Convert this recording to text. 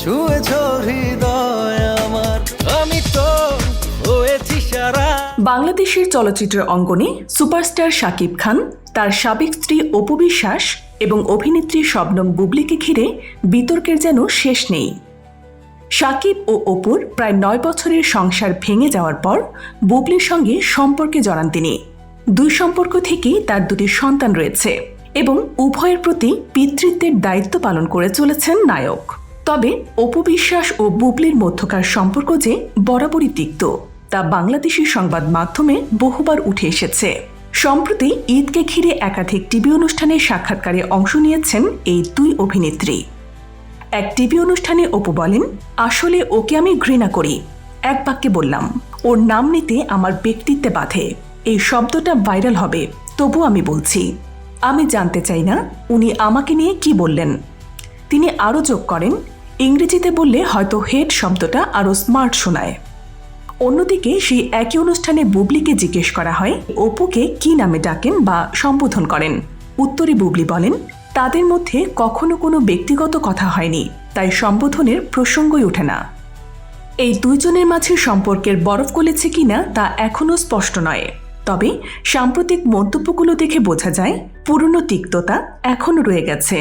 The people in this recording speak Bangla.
ছুঁয়েছ হৃদয় আমার, আমি তো হয়েছি সারা। বাংলাদেশের চলচ্চিত্র অঙ্গনে সুপারস্টার শাকিব খান, তার সাবেক স্ত্রী অপু বিশ্বাস এবং অভিনেত্রী শবনম বুবলিকে ঘিরে বিতর্কের যেন শেষ নেই। শাকিব ও অপুর প্রায় 9 বছরের সংসার ভেঙে যাওয়ার পর বুবলির সঙ্গে সম্পর্কে জড়ান তিনি। দুই সম্পর্ক থেকেই তার দুটি সন্তান রয়েছে এবং উভয়ের প্রতি পিতৃত্বের দায়িত্ব পালন করে চলেছেন নায়ক। তবে অপু বিশ্বাস ও বুবলির মধ্যকার সম্পর্ক যে বরাবরই তিক্ত, তা বাংলাদেশি সংবাদ মাধ্যমে বহুবার উঠে এসেছে। সম্প্রতি ঈদকে ঘিরে একাধিক টিভি অনুষ্ঠানে সাক্ষাৎকারে অংশ নিয়েছেন এই দুই অভিনেত্রী। এক টিভি অনুষ্ঠানে অপু বলেন, আসলে ওকে আমি ঘৃণা করি। এক বাক্যে বললাম, ওর নাম নিতে আমার ব্যক্তিত্বে বাধে। এই শব্দটা ভাইরাল হবে, তবু আমি বলছি। আমি জানতে চাই না উনি আমাকে নিয়ে কি বললেন। তিনি আরও যোগ করেন, ইংরেজিতে বললে হয়তো হেড শব্দটা আরও স্মার্ট শোনায়। অন্যদিকে সেই একই অনুষ্ঠানে বুবলিকে জিজ্ঞেস করা হয় অপুকে কি নামে ডাকেন বা সম্বোধন করেন। উত্তরে বুবলি বলেন, তাদের মধ্যে কখনো কোনো ব্যক্তিগত কথা হয়নি, তাই সম্বোধনের প্রসঙ্গই ওঠে না। এই দুইজনের মাঝে সম্পর্কের বরফ গলেছে কিনা তা এখনও স্পষ্ট নয়। তবে সাম্প্রতিক মন্তব্যগুলো দেখে বোঝা যায় পুরনো তিক্ততা এখনও রয়ে গেছে।